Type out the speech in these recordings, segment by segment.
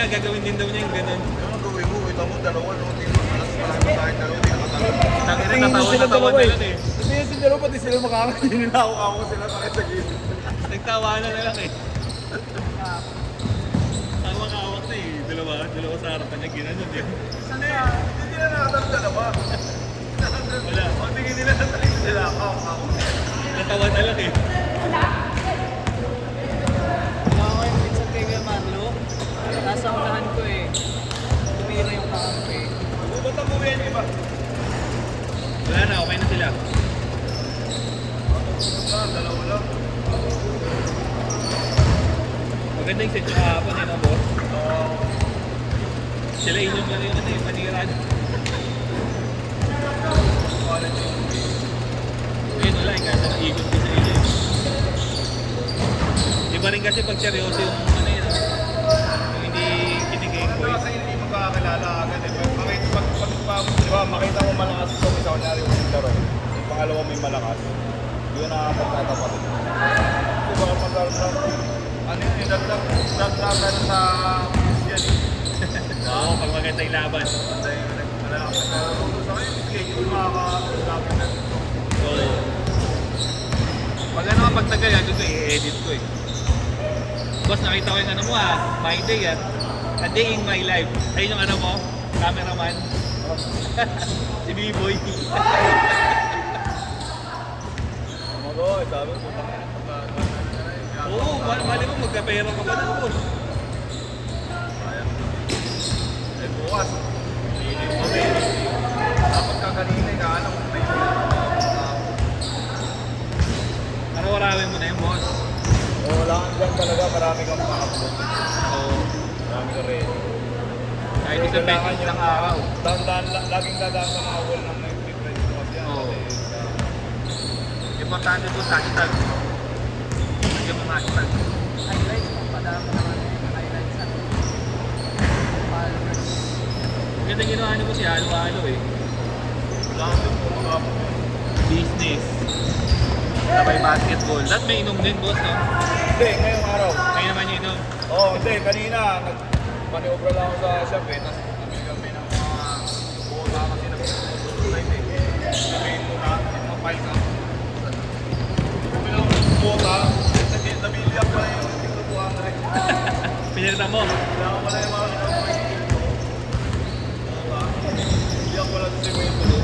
nga, gagawin din daw niya yung ganun. Yung gawin mo, ito mo, dalawa, no? Hindi mo alas pala mo kahit dalawa, hindi nakatalo. Tangin na natawa na lang eh. Hindi yung sila pati sila makakain nila ako sila pakit sa gilid. Nagtawanan na lang eh. Tawang-awak na eh. Dalawa sa harapan niya, ginanon yun. Hindi nila nakatalo dalawa. Wala. Pag tingin nila sa talit nila, ako. Natawa na lang eh. Wala ko yung minsan kay Kuya Marlo. Nasa unahan ko eh. Tumira yung kakampi. Ba't ang buwihan niyo ba? Wala na, okay na sila. Dalawa lang. Maganda yung set yung kahapon eh, no, boss? Sila inyong lang yung ano eh, paniran. Ngayon wala eh, kasi naikot ko sa inyo eh. Iba rin kasi pag seryoso yung ano yun, yung hindi kinigay ko Kasi hindi mo kakakilala agad eh. Makita mo malakas ito, isa kunyari yung laro. Yung pangalawa may malakas. Yun ang pagtatapat. Kasi baka magkaroon ng ano yun, dagdag sa yan eh. Oo, pag maganda yung laban. Patay yun eh. Nagkaroon sa kayo, schedule makakalaban na dito. So, pag ano kapag tagal yan, doon ko i-edit ko eh. Boss, nakita ko yung ano mo ah, my day ah. A day in my life. Ayun yung ano mo, cameraman. Si B-Boy. Magoy, sabi ko, Oo, mali mo, magkapera ka pa na boss. eh bukas, hindi mo rin. Dapat ka kanina, kaalam mo na yun. Araw-arawin mo na yung boss. Wala kang dyan talaga, marami kang pakapot. Oo. Marami ka rin. Kahit isang beses lang araw. Laging dadaan sa mga wall ng nag-friends mo kasi yan. Oo. Importante po sa hashtag. Lagyan mo ng hashtag. Highlights, papadama naman yung highlights at followers. Ganda ginawa niyo po si Halo-Halo eh. Wala kang dyan, puro mga Business. Sabay basketball. Lahat may inom din boss, no? Hindi, ngayong araw. Ngayon naman yung inom. Oo, hindi, kanina, nagpaniobra lang ako sa shop eh. Tapos kami ng mga buo na kasi nag-site eh. Sabihin mo na, yung mga files ako. Kami lang ng buota, nabili ako na yung tigtubuhan na rin. Pinirta mo. Kaya ako pala yung mga ginagawa ko. Bili ako pala sa simento doon.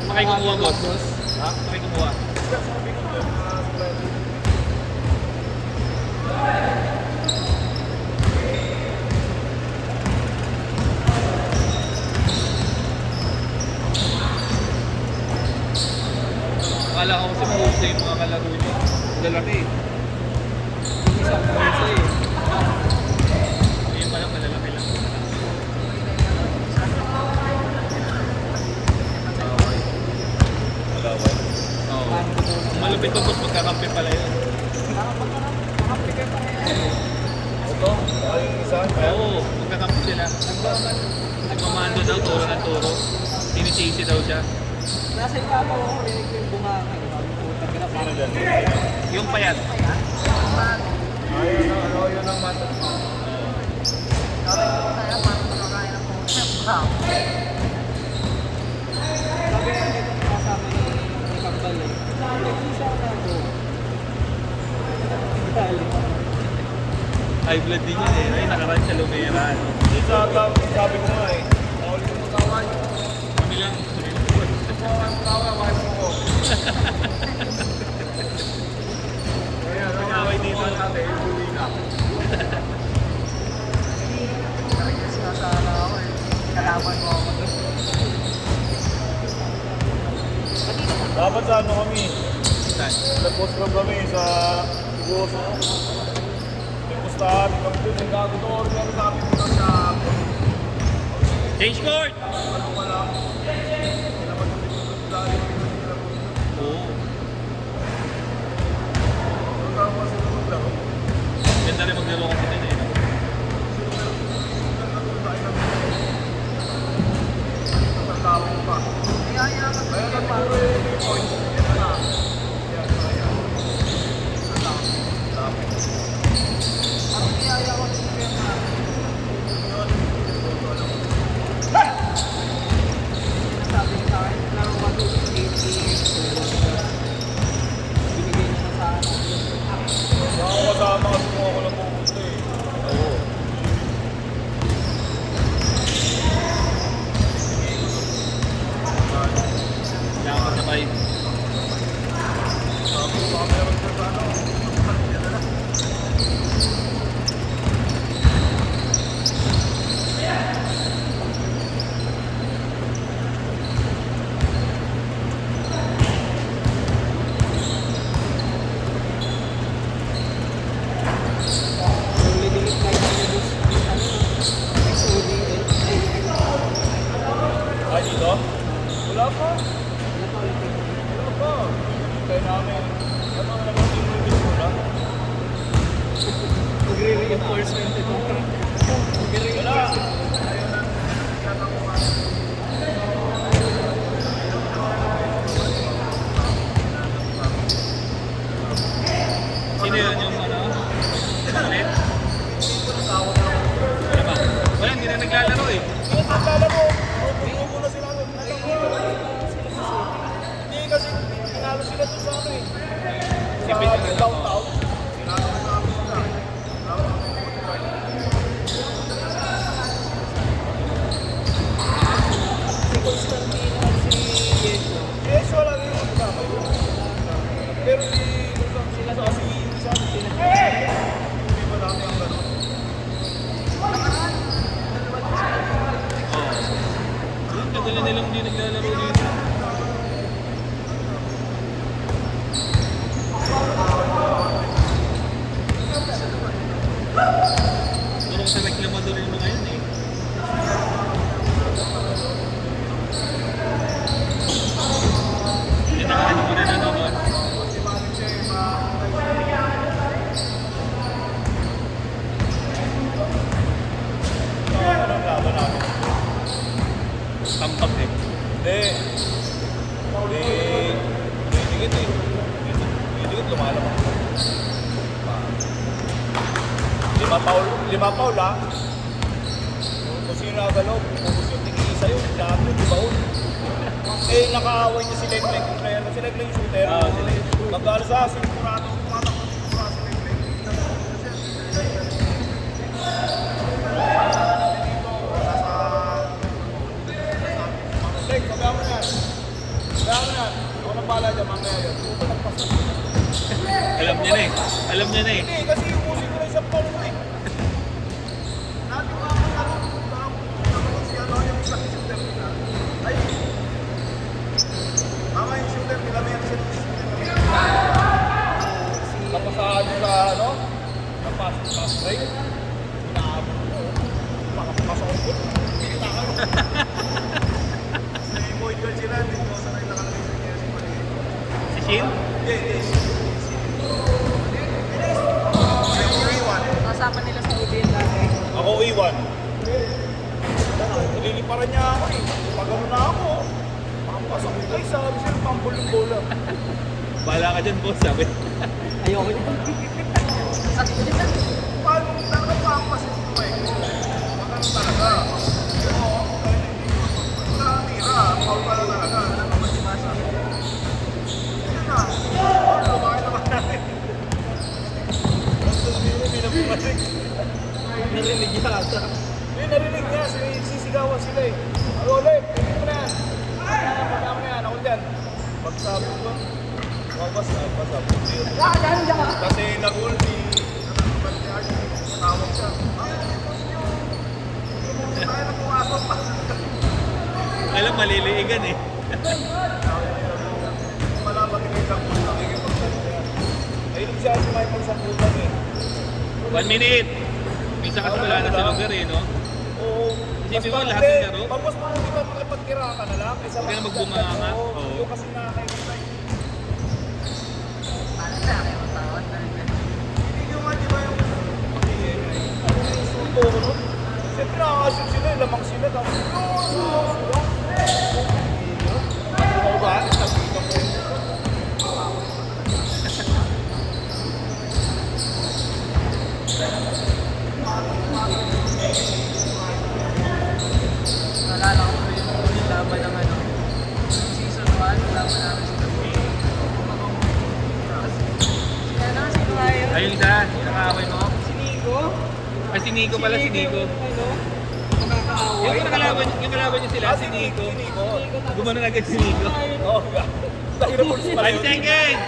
Makay kumuha boss. Ha? Makay kumuha. Sabi ko doon, supplier. Akala ko kasi mahusay yung mga kalaro niyo. Lalaki eh. Isang puso eh. Ayun pala, malalaki lang. Malaway. Oo. Malupit ko boss, magkakampi pala yun. Makakampi kayo pa rin. Ito, ay isa. Oo, magkakampi sila. Nagmamando daw, turo ng turo. Sinisisi daw siya. Nasa ibabaw ako rinig ko yung bunganga. Puta ka na Sino parang. dyan? Yung payat. Ayun ang ano, yun ang mata. Sabi ko tayo, parang nakakain ng puta. Sabi nga dito kasama ni Kambal eh. Hindi siya na go. Galing. High blood din yun eh. Ay, nakaraan sa Lumera. No? Sabi ko nga eh. Nakaulit mo tawag. Kami lang. Pag-away dito. Narigas nga sana ako eh. Kalaman mo ako doon. Dapat sa ano kami, Saan? nag-post club kami sa Igoso. May pustahan, kami doon, yung gago to, order sa amin dito sa Change court! ano ka lang. Hindi naman kami dito sa lalim ng nila po. Oo. Ano ka mo sa tulog lang? Ganda rin maglaro kasi din eh. Tatawag mo pa. Kaya ka Kaya kasi kami parang. puro yung points. Yan na lang. Yan, kaya. Lapit. Ang niyaya ko Kaya namin, ano na naman yung review ko na? Magre-reinforcement ito. Wala. Sino yun yung ano? Ulit? Wala ba? Wala, hindi na naglalaro eh. Hindi na naglalaro. Grupo na sila. Hindi kasi pinalo sila doon sa ano eh. Sipin na lang ako. Downtown. Pinalo na namin sila. Si Constantino at si Yesho. Yes, wala rin yung kasama yun. Pero sila sa si isa sila. Hindi ba dati ang gano'n? Oo. Ang tagal na nilang hindi naglalaro dito. Turong sa reklamador yung mga yun eh. Hindi na mo na nanonood. Anong laban namin? Tampak eh. Hindi. Dikit eh. Dikit lumalamang. Lima paul ah. Kung sino nagalaw, pupus yung tig-isa yun. Lahat yun, di ba yun? Eh, nakaaway niya si Leg-Leg yung player. Si Leg-Leg yung shooter. Oo, si Leg. Mag-alas sa sigurado. Tumatakbo si sigurado si Leg-Leg. Leg, sabi mo yan. Sabi mo yan. Ako nang bahala dyan, mamaya yun. Puto nagpasa. Alam niya na eh. Alam niya na eh. Hindi, kasi yung musik ko na isang palo eh. Natin ko ako si ano yung isang shooter nila. Ay, mama yung shooter nila, may yung shooter nila. Kapasahan sa ano, sa pass break. Inaabot mo. Makapasok ko. Pinita ka. Si Boyd Girl sila, hindi ko sa rin nakalagay sa kanya si Mali. Si Shin? Yes. Kasama nila sa UBN dati. Ako iwan. Nililiparan niya ako eh. Pagano na ako. Pakapasok ko guys, sabi siya pambol ng bola. Bahala ka dyan boss, sabi. Ayoko niya. Sabi ko niya. Paano talaga pakapasok ko eh? Magano talaga. Pero, wala ang tira. Paul pa lang talaga. Ano naman si Masa? Yan na. Lumayan naman natin. Hindi na bumalik. Narinig yata. Hindi, narinig niya. Sisigawan sila eh. Ulit, hindi mo na yan. Pagkama na yan, ako dyan. Pagsabi ko, magbasab. Kasi nag-ul ni tawag siya. Tayo na pumasok pa. Alam, maliliigan eh. Wala mag-inig ang nakikipagsalita. Ayun siya si Michael sa putan eh. 1 minute. Minsan kasi wala na sa lugar eh, no? Oo. Isipin mo, Mas lahat maganda ng laro? eh. Pag mas maganda ka, makipagtira ka na lang. Kaysa Huwag ka na magbunganga. Oo. Oo. Yung kasi nakakainis na Hindi yung nga, di ba yung ano na yung suto ko nun? Siyempre nakakasyon sila, lamang sila. Tapos, sila. Ano ba? Nagkita ko. Nalala ko yung laban ng ano. Season 1, laban namin sa Tabi. Ano, sino nga yun? Ayun isa, yung nakaaway mo. Si Nico. Ay, si Nico pala, si Nico. Yung, ano, makakaaway. Yung kalaban niya sila, si Nico. Si Nico. Gumanon agad si Nico. Oo, dahil na pulis pala 5 yun. seconds!